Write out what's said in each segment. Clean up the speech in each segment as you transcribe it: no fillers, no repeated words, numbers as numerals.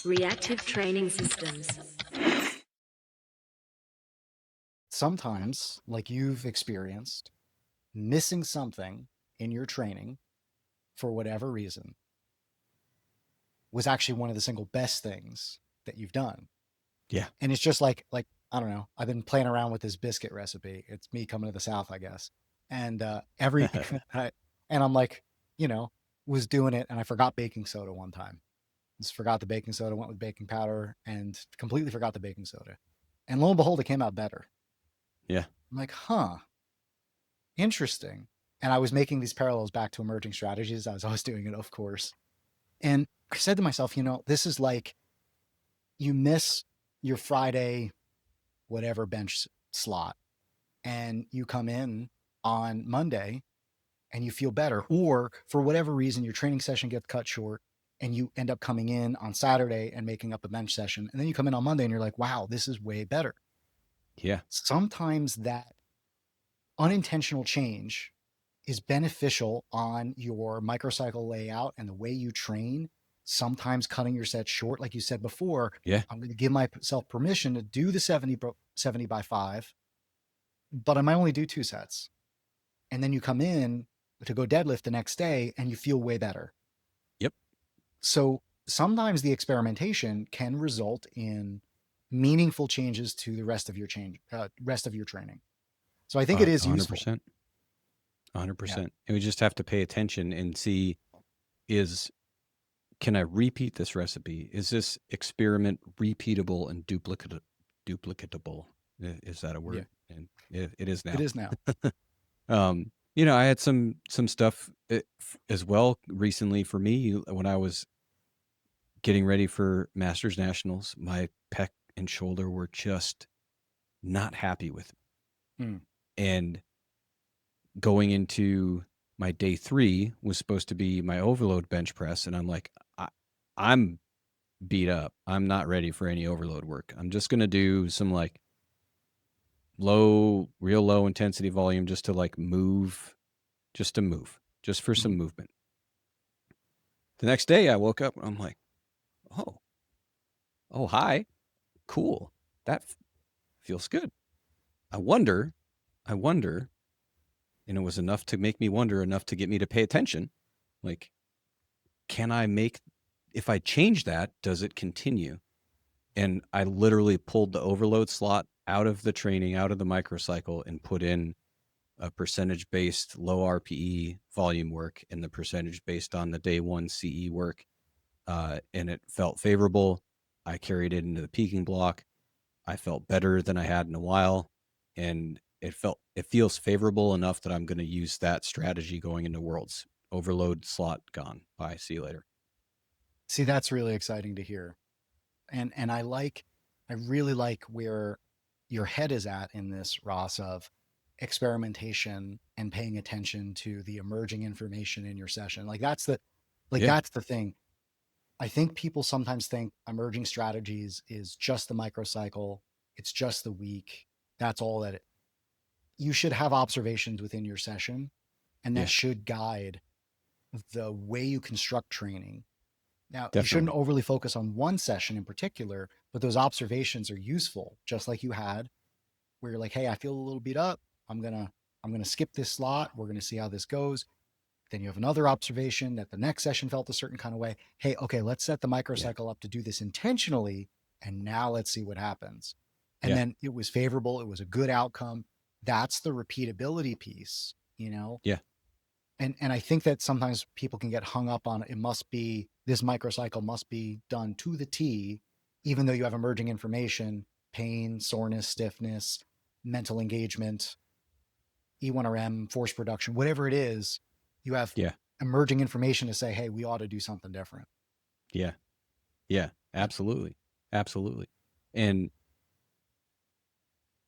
Reactive training systems. Sometimes, like you've experienced, missing something in your training for whatever reason was actually one of the single best things that you've done. Yeah. And it's just like I don't know. I've been playing around with this biscuit recipe. It's me coming to the South, I guess. And every and I'm like, you know, was doing it, and I forgot baking soda one time. Just forgot the baking soda, went with baking powder, and completely forgot the baking soda. And lo and behold, it came out better. Yeah. I'm like, huh, interesting. And I was making these parallels back to emerging strategies as I was doing it, of course. And I said to myself, this is like you miss your Friday, whatever bench slot, and you come in on Monday and you feel better. Or for whatever reason, your training session gets cut short and you end up coming in on Saturday and making up a bench session. And then you come in on Monday and you're like, wow, this is way better. Yeah. Sometimes that unintentional change is beneficial on your microcycle layout and the way you train. Sometimes cutting your set short, like you said before, Yeah. I'm going to give myself permission to do the 70 by 5, but I might only do 2 sets. And then you come in to go deadlift the next day and you feel way better. Yep. So sometimes the experimentation can result in meaningful changes to the rest of your training. So I think it is useful. 100%. Yeah. 100%. And we just have to pay attention and see can I repeat this recipe? Is this experiment repeatable and duplicatable? Is that a Yeah. word? And it is It now. is now. I had some stuff as well recently for me when I was getting ready for Masters Nationals. My pec and shoulder were just not happy with me. Mm. And going into my day 3 was supposed to be my overload bench press, and I'm like, I'm beat up. I'm not ready for any overload work. I'm just gonna do some like real low intensity volume just to like move, just for some Mhm. movement. The next day I woke up and I'm like, oh, hi, cool. That feels good. I wonder, and it was enough to make me wonder, enough to get me to pay attention. Like, if I change that, does it continue? And I literally pulled the overload slot out of the training, out of the microcycle, and put in a percentage based low RPE volume work and the percentage based on the day 1 CE work. And it felt favorable. I carried it into the peaking block. I felt better than I had in a while. And it feels favorable enough that I'm going to use that strategy going into Worlds. Overload slot gone. Bye. See you later. See, that's really exciting to hear. And I really like where your head is at in this, Ross, of experimentation and paying attention to the emerging information in your session. Yeah. That's the thing. I think people sometimes think emerging strategies is just the microcycle, it's just the week. That's all that you should have observations within your session, and that Yeah. should guide the way you construct training. Now, you shouldn't Definitely. overly focus on one session in particular, but those observations are useful, just like you had, where you're like, hey, I feel a little beat up. I'm gonna skip this slot. We're gonna see how this goes. Then you have another observation that the next session felt a certain kind of way. Hey, okay, let's set the Yeah. microcycle up to do this intentionally, and now let's see what happens. And Yeah. then it was favorable. It was a good outcome. That's the repeatability piece, you know? Yeah. And I think that sometimes people can get hung up on this microcycle must be done to the T, even though you have emerging information, pain, soreness, stiffness, mental engagement, E1RM, force production, whatever it is, you have Yeah. emerging information to say, hey, we ought to do something different. Yeah. Yeah. Absolutely. Absolutely. And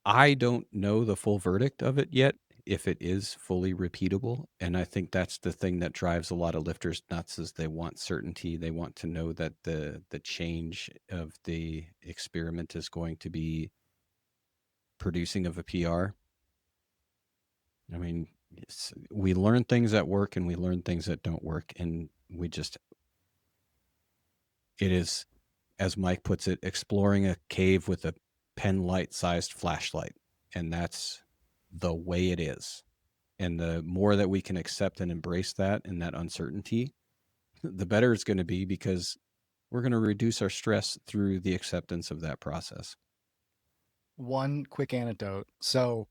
I don't know the full verdict of it yet, if it is fully repeatable. And I think that's the thing that drives a lot of lifters nuts is they want certainty. They want to know that the change of the experiment is going to be producing of a PR. I mean, we learn things that work and we learn things that don't work. And it is as Mike puts it, exploring a cave with a pen light sized flashlight. And that's the way it is. And the more that we can accept and embrace that and that uncertainty, the better it's going to be, because we're going to reduce our stress through the acceptance of that process. One quick anecdote. So,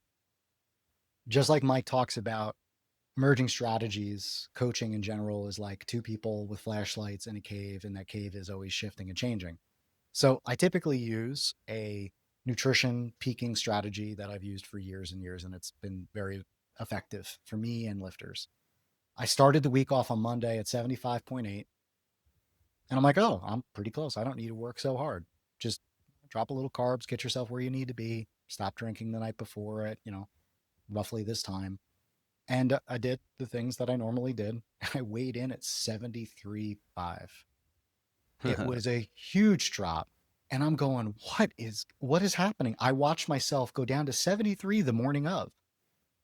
just like Mike talks about emerging strategies, coaching in general is like two people with flashlights in a cave, and that cave is always shifting and changing. So, I typically use a nutrition peaking strategy that I've used for years and years, and it's been very effective for me and lifters. I started the week off on Monday at 75.8. And I'm like, oh, I'm pretty close. I don't need to work so hard. Just drop a little carbs, get yourself where you need to be, stop drinking the night before at, roughly this time. And I did the things that I normally did. I weighed in at 73.5. It was a huge drop. And I'm going, what is happening? I watched myself go down to 73 the morning of.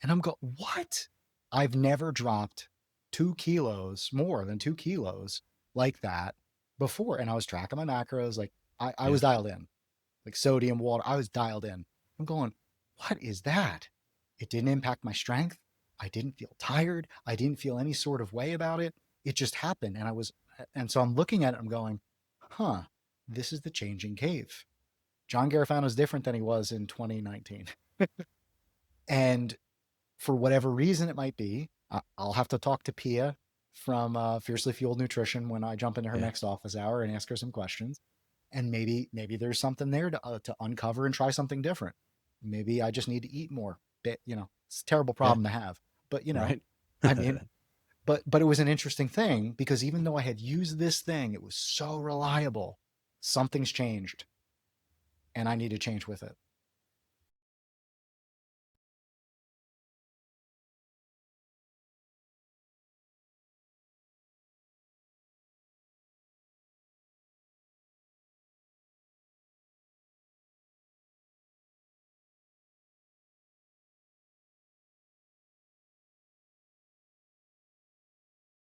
And I'm going, what? I've never dropped 2 kilos, more than 2 kilos like that before. And I was tracking my macros. Like I Yeah. was dialed in, like sodium, water. I was dialed in. I'm going, what is that? It didn't impact my strength. I didn't feel tired. I didn't feel any sort of way about it. It just happened. And so I'm looking at it. I'm going, huh, this is the changing cave. John Garofano is different than he was in 2019. And for whatever reason it might be, I'll have to talk to Pia from Fiercely Fueled Nutrition when I jump into her Yeah. next office hour and ask her some questions. And maybe there's something there to uncover and try something different. Maybe I just need to eat more. It's a terrible Yeah. problem to have. But Right. I mean, but it was an interesting thing, because even though I had used this thing, it was so reliable. Something's changed, and I need to change with it.